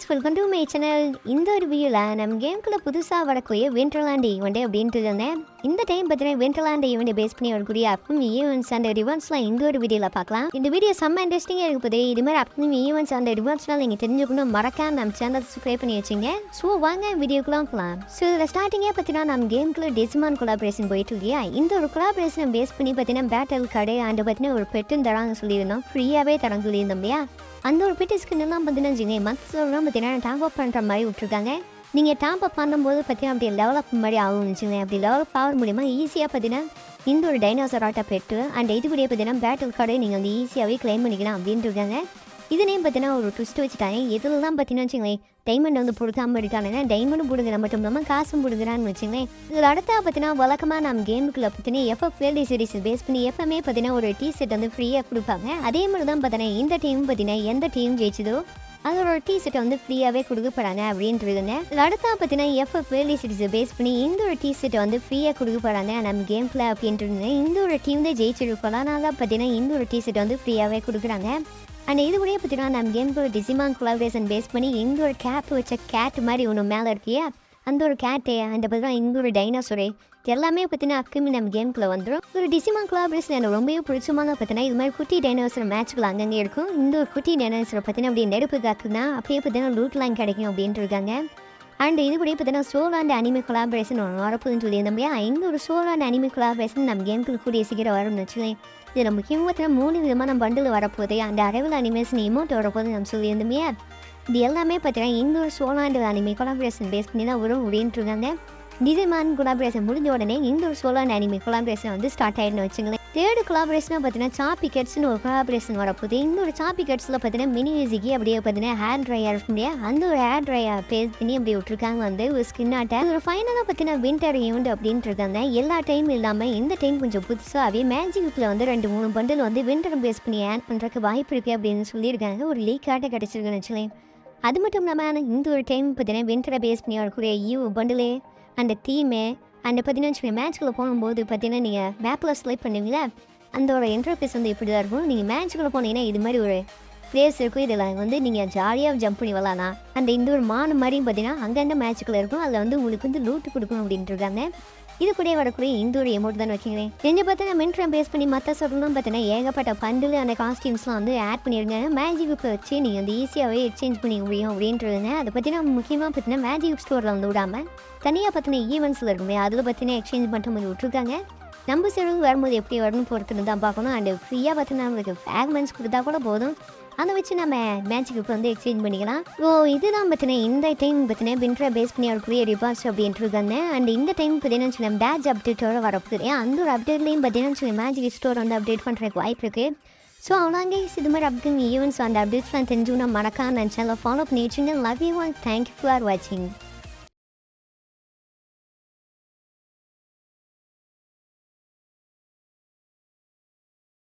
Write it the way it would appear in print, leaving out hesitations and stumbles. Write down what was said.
Welcome to my channel. இந்த ஒரு வீடியோவில் நம்ம கேமுக்குள்ளே புதுசாக வரக்கூடிய விண்டர்லாண்ட் ஈவெண்ட் அப்படின்ட்டு இருந்தேன். இந்த டைம் பார்த்தீங்கன்னா விண்டர்லாண்ட் ஈவெண்ட்டை பேஸ் பண்ணி வரக்கூடிய அப்கமிங் ஈவெண்ட்ஸ் அண்ட் ரிவர்ஸ்லாம் இந்த ஒரு வீடியோவில் பார்க்கலாம். இந்த வீடியோ செம்ம இன்ட்ரெஸ்டிங்காக இருக்குது. இது மாதிரி அப்கமிங் ஈவெண்ட்ஸ் அண்ட் ரிவர்ஸ்லாம் நீங்கள் தெரிஞ்சுக்கணும் மறக்காம நம்ம சேனல் சப்ஸ்கிரைப் பண்ணி வச்சுங்க. ஸோ வாங்க வீடியோக்குலாம் போகலாம். ஸோ இதில் ஸ்டார்டிங்கே பார்த்தீங்கன்னா நம்ம கேமுக்குள்ள டெசிமான் கொலாபரேஷன் போயிட்டு இருக்கியா. இந்த ஒரு கொலாபரேஷனை பேஸ் பண்ணி பார்த்தீங்கன்னா பேட்டல் கடை அண்ட் பார்த்தீங்கன்னா ஒரு பெட்டும் தராங்க சொல்லியிருந்தோம். ஃப்ரீயாகவே தராங்க சொல்லியிருந்தோம் இல்லையா. அந்த ஒரு பெட்டி ஸ்கின்லாம் பார்த்தீங்கன்னா வச்சுங்க மற்றவங்களாம் பார்த்தீங்கன்னா டாப் அப் பண்ணுற மாதிரி விட்டுருக்காங்க. நீங்கள் டாப் அப் பண்ணும்போது பார்த்தீங்கன்னா அப்படி டெவலப் மாதிரி ஆகும் வச்சுங்க. அப்படி டெவலப் ஆக மூலிமா ஈஸியாக பார்த்தீங்கன்னா இந்த ஒரு டைனோசர் ஆட்டை பெற்று அண்ட் இது கூட பார்த்தீங்கன்னா பேட்டில் கார்டை நீங்கள் வந்து ஈஸியாகவே கிளைம் பண்ணிக்கலாம் அப்படின்ட்டு இருக்காங்க. இதுலேயும் பார்த்தீங்கன்னா ஒரு ட்விஸ்ட் வச்சுட்டாங்க. இதெல்லாம் பார்த்தீங்கன்னா வச்சுங்களேன் டைமண்ட் வந்து கொடுக்காம இருக்கானுங்க. டைமண்டும் கொடுக்குற மட்டும் இல்லாமல் காசும் கொடுக்குறான்னு வச்சுங்களேன். இதில் அடுத்தா பார்த்தீங்கன்னா வழக்கமாக நம்ம கேமுக்குள்ளே பார்த்தீங்கன்னா எஃப்எஃப் வேல்டி சீரிஸ் பேஸ் பண்ணி எப்பவுமே பார்த்தீங்கன்னா ஒரு டிஷர்ட் வந்து ஃப்ரீயாக கொடுப்பாங்க. அதே மாதிரி தான் பார்த்தீங்கன்னா இந்த டீம் பார்த்தீங்கன்னா எந்த டீம் ஜெயிச்சதோ அதோட டிஷர்ட்டை வந்து ஃப்ரீயாகவே கொடுக்கப்படுறாங்க அப்படின்றதுங்க. இதில் அடுத்தா பார்த்தீங்கன்னா எஃப்எஃப் வேல்டி சீரிஸை பேஸ் பண்ணி இந்த ஒரு டிஷர்ட்டை வந்து ஃப்ரீயாக கொடுக்கப்படுறாங்க நம்ம கேமில் அப்படின்றது. இந்த ஒரு டீம் தான் ஜெயிச்சிருக்கோம். அதனால பார்த்தீங்கன்னா இந்த ஒரு டிஷர்ட்டை வந்து ஃப்ரீயாகவே கொடுக்குறாங்க. அண்ட் இது கூட பார்த்தீங்கன்னா நம்ம கேமுக்கு ஒரு டிசிமான் கொலாபரேஷன் பேஸ் பண்ணி எந்த ஒரு கேப் வச்ச கேட் மாதிரி ஒன்று மேலே இருக்கியா அந்த ஒரு கேட்டு அந்த பார்த்தீங்கன்னா இந்த ஒரு டைனோசரு எல்லாமே பார்த்தீங்கன்னா அக்குமே நம்ம கேமுக்குள்ள வந்துடும். ஒரு டிசிமான் கொலாபரேஷன் எனக்கு ரொம்பவே பிடிச்சமான பார்த்தீங்கன்னா இது மாதிரி குட்டி டைனோசர் மேட்ச்கள் அங்கங்கே இருக்கும். இந்த ஒரு குட்டி டைனோசரை பார்த்தீங்கன்னா அப்படியே நெருப்பு காக்குன்னா அப்படியே பார்த்தீங்கன்னா லூட்லாம் கிடைக்கும் அப்படின்ட்டு இருக்காங்க. அண்ட் இது கூட பார்த்தீங்கன்னா சோலோ அண்ட் அனிமே கொலாபரேஷன் ஒன்று வரப்போகுதுன்னு சொல்லியிருந்தோம் இல்லையா. இந்த ஒரு சோலோ அண்ட் அனிமே கொலாபரேஷன் நம்ம கேமுக்கு கூடிய சீக்கிரம் வரும்னு வச்சுக்கலேன். இதில் முக்கியமாக பார்த்தீங்கன்னா 3 விதமாக நம்ம பண்டில் வரப்போகுது. அந்த அரைவல் அனிமேஷன் இமோட் வரப்போகுது நம்ம சொல்லியிருந்தோமே. இது எல்லாமே பார்த்தீங்கன்னா இந்த ஒரு solo and anime collaboration base பண்ணி தான் வரும் அப்படின்ட்டு இருக்காங்க. டிசிமான் கொலாபரேஷன் முடிஞ்ச உடனே இந்த ஒரு சோலோ அண்ட் அனிமே கொலாபரேஷன் வந்து ஸ்டார்ட் ஆகிடுன்னு வச்சுங்களேன். தேர்டு கொலாபரேஷனாக பார்த்தீங்கன்னா சாப்பி கட்ஸ்னு ஒரு கொலாபரேஷன் வரப்போகுது. இந்த ஒரு சாப்பி கட்ஸில் பார்த்தீங்கன்னா மினி மியூசிக்கு அப்படியே பார்த்தீங்கன்னா ஹேர் ட்ரையாக இருக்கும் இல்லையா. அந்த ஒரு ஹேர் ட்ரையாக பேஸ் பண்ணி அப்படி விட்டுருக்காங்க வந்து ஒரு ஸ்கின் ஆட்டை. ஒரு ஃபைனலாக பார்த்தீங்கன்னா வின்டர் ஈவெண்ட் அப்படின்ட்டு இருக்காங்க. எல்லா டைம் இல்லாமல் இந்த டைம் கொஞ்சம் புதுசாகவே மேஜிக்கில் வந்து 2-3 பண்டில் வந்து வின்டர் பேஸ் பண்ணி ஆட் பண்ணுறதுக்கு வாய்ப்பு இருக்குது அப்படின்னு சொல்லியிருக்காங்க. ஒரு லீக் ஆட்டை கிடச்சிருக்குன்னு வச்சுலேன். அது மட்டும் இல்லாமல் இந்த ஒரு டைம் பார்த்தீங்கன்னா வின்டரை பேஸ் பண்ணி வரக்கூடிய பண்டிலே அந்த தீமே அந்த பார்த்தீங்கன்னா மேட்ச்குள்ளே போகும்போது பார்த்தீங்கன்னா நீங்கள் மேப்பில் ஸ்லைப் பண்ணுவீங்களா அந்த ஒரு இன்டர்ஃபேஸ் வந்து இப்படி தான் இருக்கும். நீங்கள் மேட்ச்குள்ளே போனீங்கன்னா இது மாதிரி ஒரு பிளேஸ் இருக்கும். இதில் வந்து நீங்கள் ஜாலியாக ஜம்ப் பண்ணி வரலாம்னா அந்த இந்த ஒரு மாதிரியும் பார்த்தீங்கன்னா அங்கங்கே மேட்ச்சுக்குள்ளே இருக்கும். அதில் வந்து உங்களுக்கு வந்து லூட்டு கொடுக்கணும் அப்படின்ட்டு இருக்காங்க. இது கூட வரக்கூடிய இந்த ஒரு எமௌண்ட் தான் வைக்கிறேன். கொஞ்சம் பார்த்தீங்கன்னா மின்ட்ரம் பேஸ் பண்ணி மற்ற சொல்லணும் பார்த்தீங்கன்னா ஏகப்பட்ட பண்டில் அந்த காஸ்டியூம்ஸ்லாம் வந்து ஆட் பண்ணியிருங்க. மேஜிக் புக்கை வச்சு நீங்கள் வந்து ஈஸியாகவே எக்ஸ்சேஞ்ச் பண்ணி முடியும் அப்படின்றதுங்க. அதை பற்றினா முக்கியமாக பார்த்தீங்கன்னா மேஜிக் ஸ்டோரில் வந்து விடாமல் தனியாக பார்த்தீங்கன்னா ஈவெண்ட்ஸில் இருக்குமே அதில் பார்த்தீங்கன்னா எக்ஸ்சேஞ்ச் பண்ணுற மாதிரி விட்டுருக்காங்க. நம்ம செலவு வரும்போது எப்படி வரணும் பொறுத்துன்னு தான் பார்க்கணும். அண்ட் ஃப்ரீயாக பார்த்தீங்கன்னா நம்மளுக்கு ஃப்ராக்மெண்ட்ஸ் கொடுத்தா கூட போதும். அதை வச்சு நம்ம மேட்சுக்கு இப்போ வந்து எக்ஸ்சேஞ்ச் பண்ணிக்கலாம். ஸோ இதுதான் பார்த்தீங்கன்னா இந்த டைம் பார்த்தீங்கன்னா வின்டரை பேஸ் பண்ணி வரக்கூடிய ரிவார்ட்ஸ் அப்படின்ட்டு இருக்காங்க. அண்ட் இந்த டைம் பார்த்தீங்கன்னா சொல்லி பேட்ச் அப்டேட்டோட வரப்போகுது. அந்த ஒரு அப்டேட்லேயும் பார்த்தீங்கன்னா சொல்லி மேஜிக் ஸ்டோர் வந்து அப்டேட் பண்ணுறதுக்கு வாய்ப்பு இருக்குது. ஸோ அவ்வளோங்க இது மாதிரி அப்கமிங் ஈவெண்ட்ஸ் அந்த அப்டேட்ஸ்லாம் தெரிஞ்சுன்னா மறக்காம சேனலை ஃபாலோ பண்ணி வச்சுங்க. Love you all. Thank you for வாட்சிங்.